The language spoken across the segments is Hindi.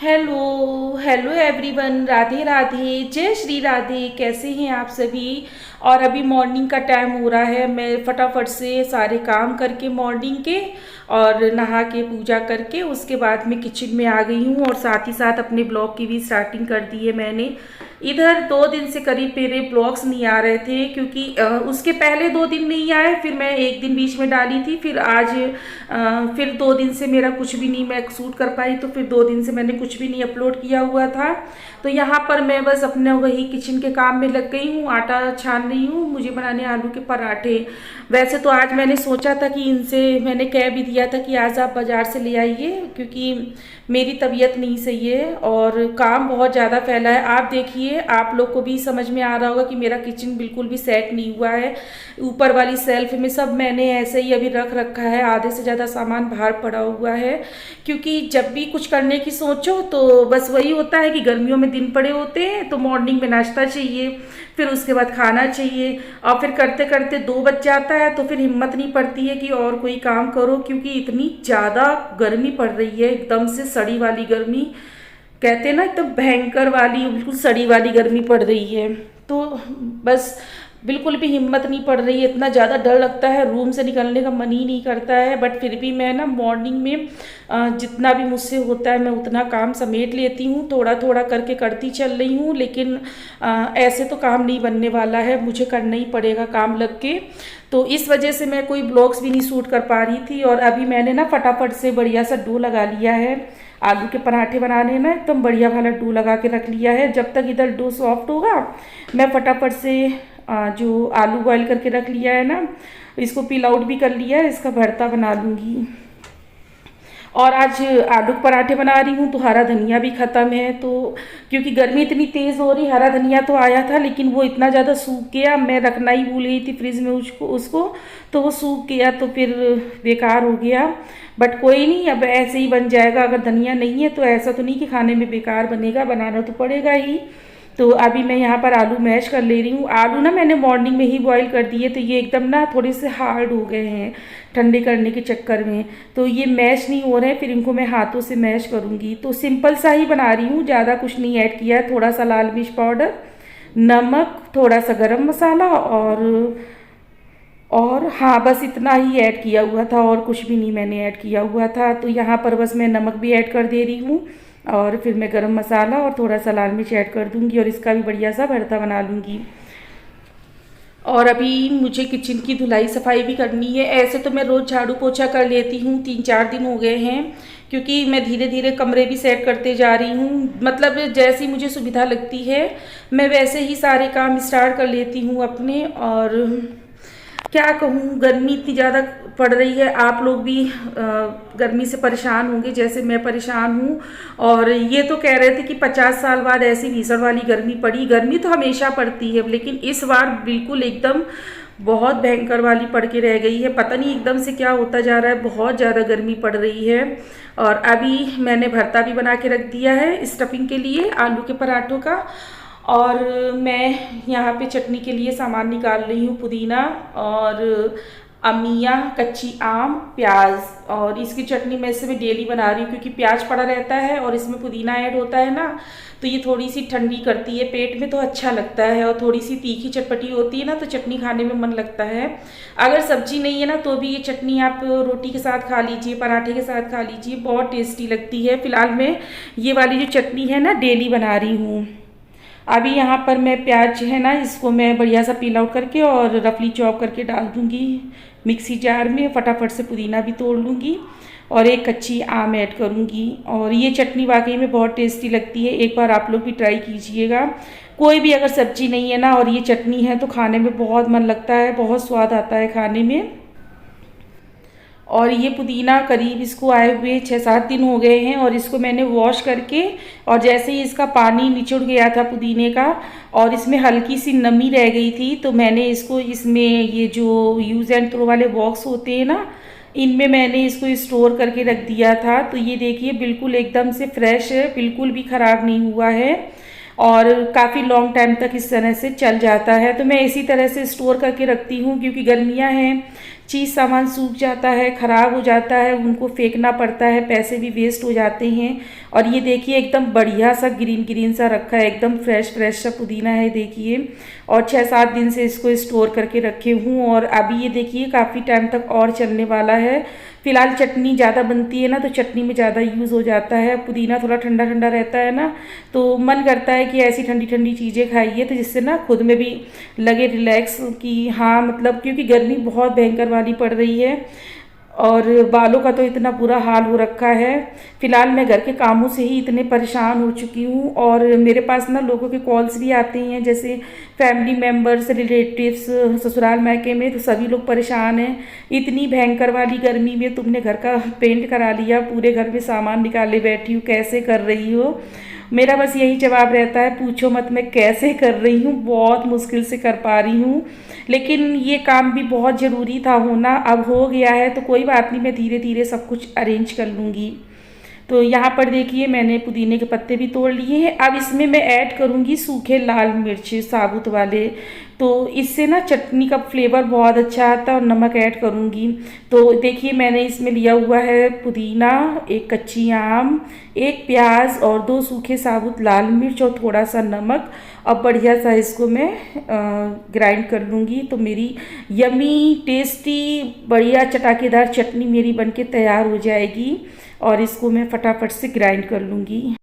Hello hello everyone, Radhe Radhe, जय श्री राधे। कैसे हैं आप सभी। और अभी मॉर्निंग का टाइम हो रहा है। मैं फटाफट से सारे काम करके मॉर्निंग के और नहा के पूजा करके उसके बाद मैं किचन में आ गई हूँ और साथ ही साथ अपने ब्लॉग की भी स्टार्टिंग कर दी है मैंने। इधर 2 दिन से करीब मेरे ब्लॉग्स नहीं आ रहे थे क्योंकि उसके पहले 2 दिन नहीं आए, फिर मैं एक दिन बीच में डाली थी, फिर आज फिर 2 दिन से मेरा कुछ भी नहीं मैं शूट कर पाई, तो फिर 2 दिन से मैंने कुछ भी नहीं अपलोड किया हुआ था। तो यहाँ पर मैं बस अपने वही किचन के काम में लग गई हूँ, आटा छान रही हूँ, मुझे बनाने आलू के पराठे। वैसे तो आज मैंने सोचा था कि इनसे मैंने कह भी दिया था कि आज आप बाज़ार से ले आइए क्योंकि मेरी तबीयत नहीं सही है और काम बहुत ज़्यादा फैला है। आप देखिए, आप लोग को भी समझ में आ रहा होगा कि मेरा किचन बिल्कुल भी सेट नहीं हुआ है। ऊपर वाली सेल्फ में सब मैंने ऐसे ही अभी रख रखा है, आधे से ज़्यादा सामान बाहर पड़ा हुआ है क्योंकि जब भी कुछ करने की सोचो तो बस वही होता है कि गर्मियों में दिन पड़े होते हैं तो मॉर्निंग में नाश्ता चाहिए, फिर उसके बाद खाना चाहिए और फिर करते करते 2 बज जाता है तो फिर हिम्मत नहीं पड़ती है कि और कोई काम करो क्योंकि इतनी ज़्यादा गर्मी पड़ रही है, एकदम से सड़ी वाली गर्मी। कहते हैं ना, एकदम भयंकर वाली, बिल्कुल सड़ी वाली गर्मी पड़ रही है। तो बस बिल्कुल भी हिम्मत नहीं पड़ रही है, इतना ज़्यादा डर लगता है, रूम से निकलने का मन ही नहीं करता है। बट फिर भी मैं ना मॉर्निंग में जितना भी मुझसे होता है मैं उतना काम समेट लेती हूँ, थोड़ा थोड़ा करके करती चल रही हूँ। लेकिन ऐसे तो काम नहीं बनने वाला है, मुझे करना ही पड़ेगा काम लग के। तो इस वजह से मैं कोई ब्लॉग्स भी नहीं शूट कर पा रही थी। और अभी मैंने ना फटाफट से बढ़िया सा डो लगा लिया है, आलू के पराठे बनाने में एकदम बढ़िया वाला डो लगा के रख लिया है। जब तक इधर डो सॉफ्ट होगा मैं फटाफट से जो आलू बॉयल करके रख लिया है ना, इसको पील आउट भी कर लिया है, इसका भरता बना लूँगी। और आज आलू के पराठे बना रही हूँ तो हरा धनिया भी ख़त्म है, तो क्योंकि गर्मी इतनी तेज़ हो रही, हरा धनिया तो आया था लेकिन वो इतना ज़्यादा सूख गया, मैं रखना ही भूल गई थी फ्रिज में उसको तो वो सूख गया तो फिर बेकार हो गया। बट कोई नहीं, अब ऐसे ही बन जाएगा। अगर धनिया नहीं है तो ऐसा तो नहीं कि खाने में बेकार बनेगा, बनाना तो पड़ेगा ही। तो अभी मैं यहाँ पर आलू मैश कर ले रही हूँ। आलू ना मैंने मॉर्निंग में ही बॉईल कर दिए तो ये एकदम ना थोड़े से हार्ड हो गए हैं ठंडे करने के चक्कर में, तो ये मैश नहीं हो रहे हैं, फिर इनको मैं हाथों से मैश करूँगी। तो सिंपल सा ही बना रही हूँ, ज़्यादा कुछ नहीं ऐड किया है। थोड़ा सा लाल मिर्च पाउडर, नमक, थोड़ा सा गरम मसाला और हाँ, बस इतना ही ऐड किया हुआ था और कुछ भी नहीं मैंने ऐड किया हुआ था। तो यहाँ पर बस मैं नमक भी ऐड कर दे रही हूँ और फिर मैं गरम मसाला और थोड़ा सा लाल मिर्च ऐड कर दूँगी और इसका भी बढ़िया सा भरता बना लूँगी। और अभी मुझे किचन की धुलाई सफाई भी करनी है। ऐसे तो मैं रोज़ झाड़ू पोछा कर लेती हूँ, 3-4 दिन हो गए हैं क्योंकि मैं धीरे धीरे कमरे भी सेट करते जा रही हूँ। मतलब जैसी मुझे सुविधा लगती है मैं वैसे ही सारे काम स्टार्ट कर लेती हूँ अपने। और क्या कहूँ, गर्मी इतनी ज़्यादा पड़ रही है, आप लोग भी गर्मी से परेशान होंगे जैसे मैं परेशान हूँ। और ये तो कह रहे थे कि 50 साल बाद ऐसी भीषण वाली गर्मी पड़ी। गर्मी तो हमेशा पड़ती है लेकिन इस बार बिल्कुल एकदम बहुत भयंकर वाली पड़ के रह गई है। पता नहीं एकदम से क्या होता जा रहा है, बहुत ज़्यादा गर्मी पड़ रही है। और अभी मैंने भरता भी बना के रख दिया है स्टफिंग के लिए आलू के पराठों का। और मैं यहाँ पे चटनी के लिए सामान निकाल रही हूँ, पुदीना और अमिया, कच्ची आम, प्याज। और इसकी चटनी मैं इसमें डेली बना रही हूँ क्योंकि प्याज पड़ा रहता है और इसमें पुदीना ऐड होता है ना, तो ये थोड़ी सी ठंडी करती है पेट में तो अच्छा लगता है। और थोड़ी सी तीखी चटपटी होती है ना तो चटनी खाने में मन लगता है। अगर सब्जी नहीं है ना तो भी ये चटनी आप रोटी के साथ खा लीजिए, पराठे के साथ खा लीजिए, बहुत टेस्टी लगती है। फिलहाल मैं ये वाली जो चटनी है ना डेली बना रही हूँ। अभी यहाँ पर मैं प्याज है ना, इसको मैं बढ़िया सा पील आउट करके और रफली चॉप करके डाल दूँगी मिक्सी जार में। फटाफट से पुदीना भी तोड़ लूँगी और एक कच्ची आम ऐड करूँगी। और ये चटनी वाकई में बहुत टेस्टी लगती है, एक बार आप लोग भी ट्राई कीजिएगा। कोई भी अगर सब्जी नहीं है ना और ये चटनी है तो खाने में बहुत मन लगता है, बहुत स्वाद आता है खाने में। और ये पुदीना करीब इसको आए हुए 6-7 दिन हो गए हैं और इसको मैंने वॉश करके, और जैसे ही इसका पानी निचुड़ गया था पुदीने का और इसमें हल्की सी नमी रह गई थी तो मैंने इसको इसमें ये जो यूज़ एंड थ्रो वाले बॉक्स होते हैं ना, इनमें मैंने इसको स्टोर करके रख दिया था। तो ये देखिए बिल्कुल एकदम से फ्रेश है, बिल्कुल भी ख़राब नहीं हुआ है और काफ़ी लॉन्ग टाइम तक इस तरह से चल जाता है। तो मैं इसी तरह से स्टोर करके रखती हूँ क्योंकि गर्मियाँ हैं चीज़ सामान सूख जाता है, ख़राब हो जाता है, उनको फेंकना पड़ता है, पैसे भी वेस्ट हो जाते हैं। और ये देखिए एकदम बढ़िया सा ग्रीन ग्रीन सा रखा है, एकदम फ्रेश फ्रेश सा पुदीना है देखिए। और 6-7 दिन से इसको स्टोर करके रखे हूँ और अभी ये देखिए काफ़ी टाइम तक और चलने वाला है। फ़िलहाल चटनी ज़्यादा बनती है ना, तो चटनी में ज़्यादा यूज़ हो जाता है। पुदीना थोड़ा ठंडा ठंडा रहता है ना, तो मन करता है कि ऐसी ठंडी ठंडी चीज़ें खाइए, तो जिससे ना खुद में भी लगे रिलैक्स कि हाँ मतलब, क्योंकि गर्मी बहुत भयंकर वाली पड़ रही है और बालों का तो इतना बुरा हाल हो रखा है। फ़िलहाल मैं घर के कामों से ही इतने परेशान हो चुकी हूँ और मेरे पास ना लोगों के कॉल्स भी आते हैं, जैसे फैमिली मेम्बर्स, रिलेटिव्स, ससुराल मायके में, तो सभी लोग परेशान हैं। इतनी भयंकर वाली गर्मी में तुमने घर का पेंट करा लिया, पूरे घर में सामान निकाले बैठी हूँ, कैसे कर रही हो? मेरा बस यही जवाब रहता है, पूछो मत मैं कैसे कर रही हूँ, बहुत मुश्किल से कर पा रही हूँ। लेकिन ये काम भी बहुत ज़रूरी था होना, अब हो गया है तो कोई बात नहीं, मैं धीरे धीरे सब कुछ अरेंज कर लूँगी। तो यहाँ पर देखिए मैंने पुदीने के पत्ते भी तोड़ लिए हैं। अब इसमें मैं ऐड करूँगी सूखे लाल मिर्च साबुत वाले, तो इससे ना चटनी का फ्लेवर बहुत अच्छा आता है। और नमक ऐड करूँगी। तो देखिए मैंने इसमें लिया हुआ है पुदीना, एक कच्ची आम, एक प्याज और 2 सूखे साबुत लाल मिर्च और थोड़ा सा नमक। अब बढ़िया सा इसको मैं ग्राइंड कर लूँगी, तो मेरी यमी टेस्टी बढ़िया चटाकेदार चटनी मेरी बनके तैयार हो जाएगी और इसको मैं फटाफट से ग्राइंड कर लूँगी।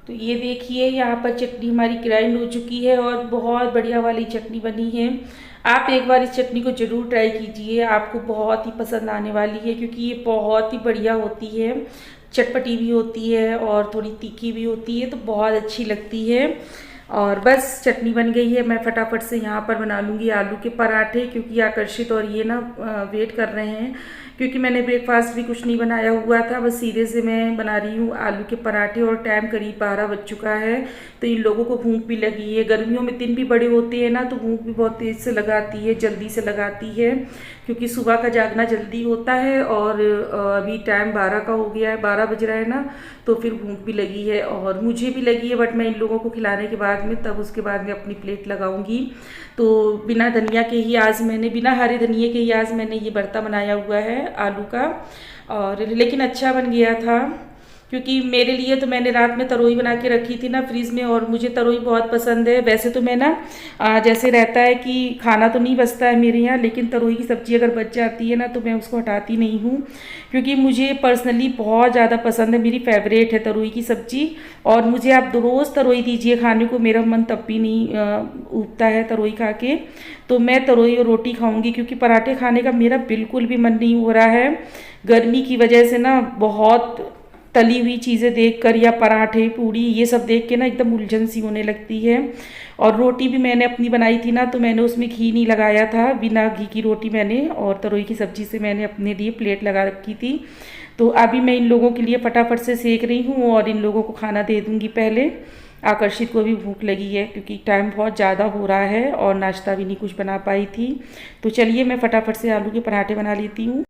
तो ये देखिए यहाँ पर चटनी हमारी ग्राइंड हो चुकी है और बहुत बढ़िया वाली चटनी बनी है। आप एक बार इस चटनी को ज़रूर ट्राई कीजिए, आपको बहुत ही पसंद आने वाली है, क्योंकि ये बहुत ही बढ़िया होती है, चटपटी भी होती है और थोड़ी तीखी भी होती है, तो बहुत अच्छी लगती है। और बस चटनी बन गई है, मैं फटाफट से यहाँ पर बना लूँगी आलू के पराठे, क्योंकि आकर्षित और ये ना वेट कर रहे हैं, क्योंकि मैंने ब्रेकफास्ट भी कुछ नहीं बनाया हुआ था, बस सीधे से मैं बना रही हूँ आलू के पराठे। और टाइम करीब 12 बज चुका है, तो इन लोगों को भूख भी लगी है। गर्मियों में दिन भी बड़े होते हैं ना, तो भूख भी बहुत तेज़ से लगाती है, जल्दी से लगाती है, क्योंकि सुबह का जागना जल्दी होता है। और अभी टाइम 12 का हो गया है, 12 बज रहा है ना, तो फिर भूख भी लगी है और मुझे भी लगी है। बट मैं इन लोगों को खिलाने के बाद में, तब उसके बाद में अपनी प्लेट लगाऊंगी। तो बिना धनिया के ही आज मैंने, बिना हरे धनिए के ही आज मैंने ये भरता बनाया हुआ है आलू का, और लेकिन अच्छा बन गया था। क्योंकि मेरे लिए तो मैंने रात में तरोई बना के रखी थी ना फ्रिज में, और मुझे तरोई बहुत पसंद है। वैसे तो मैं ना जैसे रहता है कि खाना तो नहीं बचता है मेरे यहाँ, लेकिन तरोई की सब्ज़ी अगर बच जाती है ना, तो मैं उसको हटाती नहीं हूँ, क्योंकि मुझे पर्सनली बहुत ज़्यादा पसंद है, मेरी फेवरेट है तरोई की सब्ज़ी। और मुझे आप रोज़ तरोई दीजिए खाने को, मेरा मन तब भी नहीं उबता है तरोई खा के। तो मैं तरोई और रोटी खाऊंगी, क्योंकि पराठे खाने का मेरा बिल्कुल भी मन नहीं हो रहा है। गर्मी की वजह से ना बहुत तली हुई चीज़ें देखकर, या पराठे पूड़ी ये सब देख के ना एकदम उलझन सी होने लगती है। और रोटी भी मैंने अपनी बनाई थी ना, तो मैंने उसमें घी नहीं लगाया था, बिना घी की रोटी मैंने, और तरोई की सब्ज़ी से मैंने अपने लिए प्लेट लगा रखी थी। तो अभी मैं इन लोगों के लिए फटाफट से सेक रही हूँ और इन लोगों को खाना दे दूँगी पहले। आकर्षित को भी भूख लगी है, क्योंकि टाइम बहुत ज़्यादा हो रहा है और नाश्ता भी नहीं कुछ बना पाई थी। तो चलिए मैं फटाफट से आलू के पराठे बना लेती हूँ।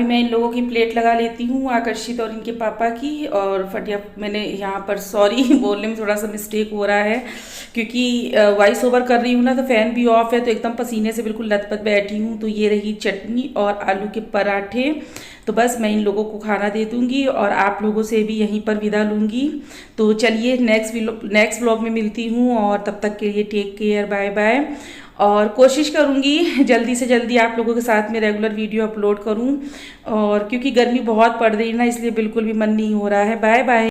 अभी मैं इन लोगों की प्लेट लगा लेती हूँ, आकर्षित और इनके पापा की। और फटिया मैंने यहाँ पर सॉरी बोलने में थोड़ा सा मिस्टेक हो रहा है, क्योंकि वॉइस ओवर कर रही हूँ ना, तो फ़ैन भी ऑफ है, तो एकदम पसीने से बिल्कुल लथपथ बैठी हूँ। तो ये रही चटनी और आलू के पराठे। तो बस मैं इन लोगों को खाना दे दूँगी और आप लोगों से भी यहीं पर विदा लूँगी। तो चलिए नेक्स्ट व्लॉग में मिलती हूँ, और तब तक के लिए टेक केयर, बाय बाय। और कोशिश करूँगी जल्दी से जल्दी आप लोगों के साथ में रेगुलर वीडियो अपलोड करूँ, और क्योंकि गर्मी बहुत पड़ रही है ना, इसलिए बिल्कुल भी मन नहीं हो रहा है। Bye bye.